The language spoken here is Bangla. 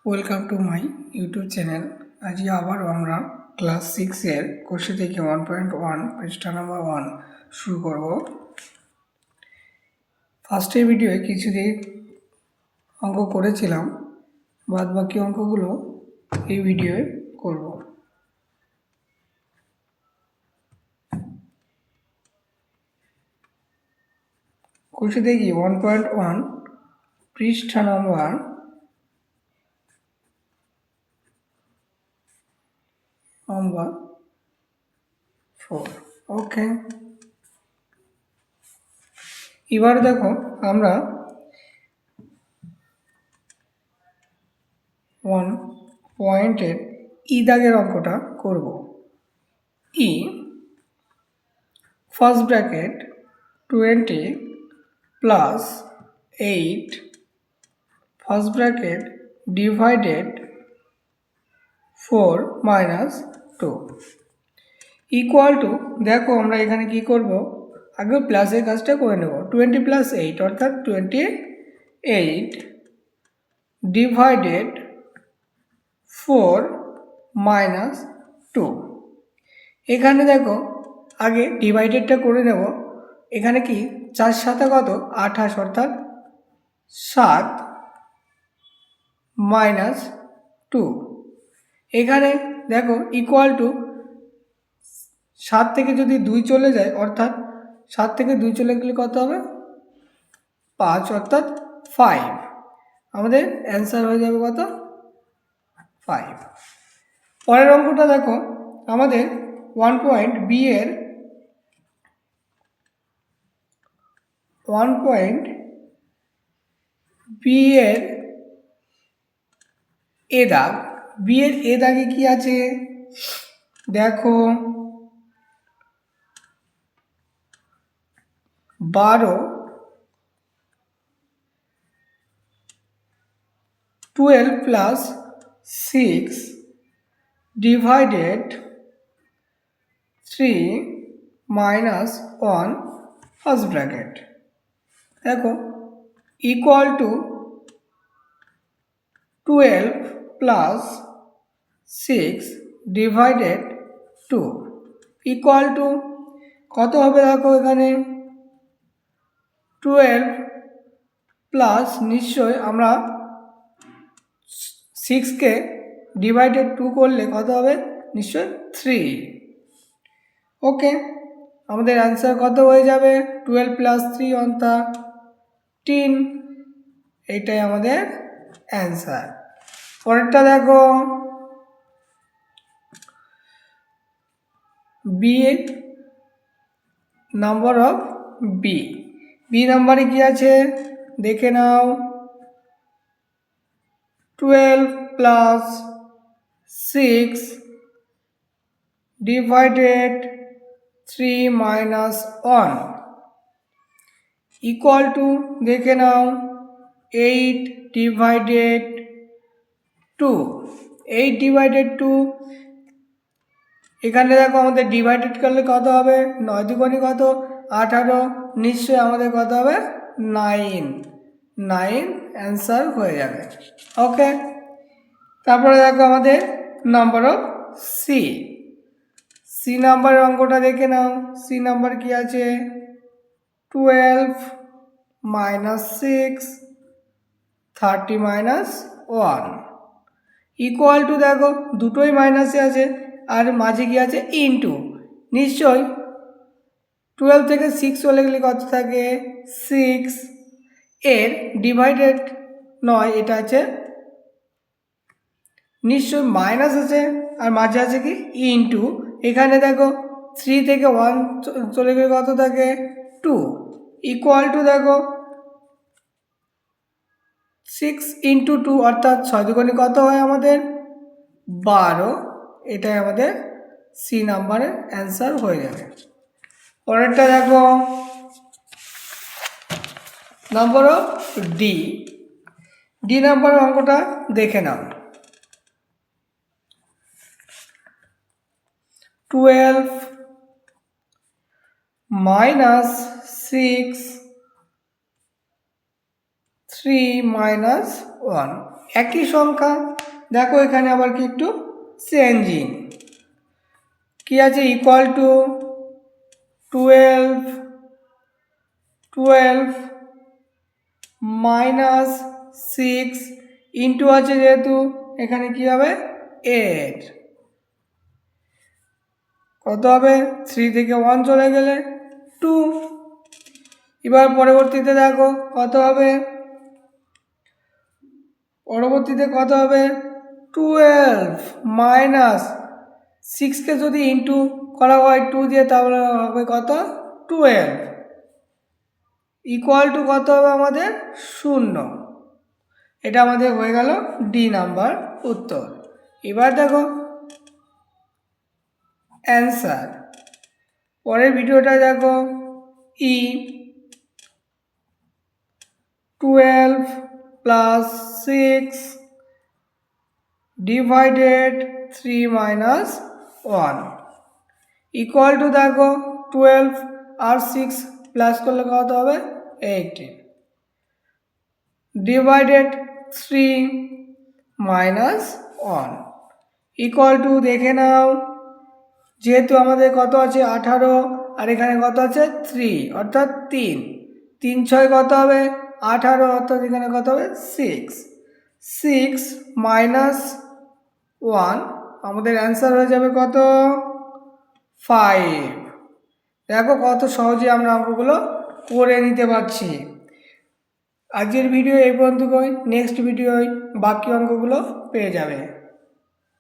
Welcome to my YouTube channel. আজকে আবারও আমরা ক্লাস 6-এর কোর্সে থেকে 1.1 পৃষ্ঠা নাম্বার 1 শুরু করব। ফার্স্টের ভিডিওয়ে কিছুদিন অঙ্ক করেছিলাম, বাদ বাকি অঙ্কগুলো এই ভিডিওয়ে করব। কোর্সে দেখি 1.1 পৃষ্ঠা নাম্বার 4। ওকে, এবার দেখো আমরা 1 পয়েন্টের ই দাগের অঙ্কটা করব। ই first bracket 20 plus 8 first bracket divided 4 minus 2 equal to, দেখো আমরা এখানে কি করব, আগে প্লাসের কাজটা করে নেব। 20 প্লাস 8 অর্থাৎ 28 ডিভাইডেড 4 মাইনাস 2। এখানে দেখো আগে ডিভাইডেডটা করে নেব। এখানে কি 4 সাথে কত 28, অর্থাৎ 7 মাইনাস 2। এখানে দেখো ইকুয়াল টু 7 থেকে যদি 2 চলে যায়, অর্থাৎ 7 থেকে 2 চলে গেলে কত হবে 5, অর্থাৎ 5। আমাদের অ্যান্সার হয়ে যাবে কত 5। পরের অঙ্কটা দেখো আমাদের 1 পয়েন্ট বি এর 1 পয়েন্ট বি এর এ দাগ। বি এর এ দাগে কি আছে দেখো 12 12 plus 6 divided 3 minus 1 first bracket, দেখো equal to 12 plus 6 divided 2 equal to কত হবে, দেখো এখানে 12 প্লাস নিশ্চয় আমরা 6কে ডিভাইডেড 2 করলে কত হবে নিশ্চয় 3। ওকে, আমাদের অ্যান্সার কত হয়ে যাবে 12 প্লাস 3 অর্থাৎ 10। এইটাই আমাদের অ্যান্সার। পরেরটা দেখো B number of B. B নাম্বারে কি আছে দেখে নাও, 12 plus 6 divided 3 minus 1 equal to, দেখে নাও 8 ডিভাইডেড 2। 8 ডিভাইডেড 2, এখানে দেখো আমাদের ডিভাইডেড করলে কত হবে 9 দুগুণে কত 18, নিশ্চয়ই আমাদের কত হবে 9। অ্যান্সার হয়ে যাবে। ওকে, তারপরে দেখো আমাদের নাম্বার অফ সি। সি নাম্বারের অঙ্কটা দেখে নাও। সি নাম্বার কি আছে 12 মাইনাস 6 30 মাইনাস 1 ইকুয়াল টু, দেখো দুটোই মাইনাসে আছে আর মাঝে কি আছে ইনটু, নিশ্চয় 12 থেকে 6 চলে গেলে কত থাকে 6, এর ডিভাইডেড নয়, এটা আছে নিশ্চয় মাইনাস আছে আর মাঝে আছে কি ইনটু। এখানে দেখো 3 থেকে 1 চলে গেলে কত থাকে 2 ইকুয়াল টু, দেখো 6 ইন্টু 2 অর্থাৎ 6 দুগুণে কত হয় আমাদের 12। এটাই আমাদের সি নাম্বারের অ্যান্সার হয়ে যাবে। পরেরটা দেখো নাম্বার অফ ডি। ডি নাম্বারের অঙ্কটা দেখে নাও। 12 মাইনাস 6 3 মাইনাস 1 একই সংখ্যা, দেখো এখানে আবার কি একটু চেঞ্জিং কি আছে, ইকুয়াল টু 12 মাইনাস 6 ইন্টু আছে যেহেতু এখানে কি হবে 8, কত হবে 3 থেকে 1 চলে গেলে 2। এবার পরবর্তীতে দেখো কত হবে, পরবর্তীতে কত হবে 12 মাইনাস 6কে যদি ইন্টু করা হয় 2 দিয়ে তাহলে হবে কত 12 ইকুয়াল টু কত হবে আমাদের 0। এটা আমাদের হয়ে গেল ডি নাম্বার উত্তর। এবার দেখো অ্যান্সার, পরের ভিডিওটা দেখো ই 12 plus 6 divided 3 minus 1 equal to দেখো 12 আর 6 প্লাস করলে কত হবে 18 ডিভাইডেড 3 মাইনাস 1 ইকুয়াল টু দেখে নাও, যেহেতু আমাদের কত আছে 18 আর এখানে কত আছে 3 অর্থাৎ 3 3 6 কত হবে 18 অর্থাৎ এখানে কত হবে 6 মাইনাস 1 আমাদের অ্যান্সার হয়ে যাবে কত 5। দেখো কত সহজে আমরা অঙ্কগুলো করে নিতে পারছি। আজকের ভিডিও এই পর্যন্ত, নেক্সট ভিডিওয় বাকি অঙ্কগুলো পেয়ে যাবে।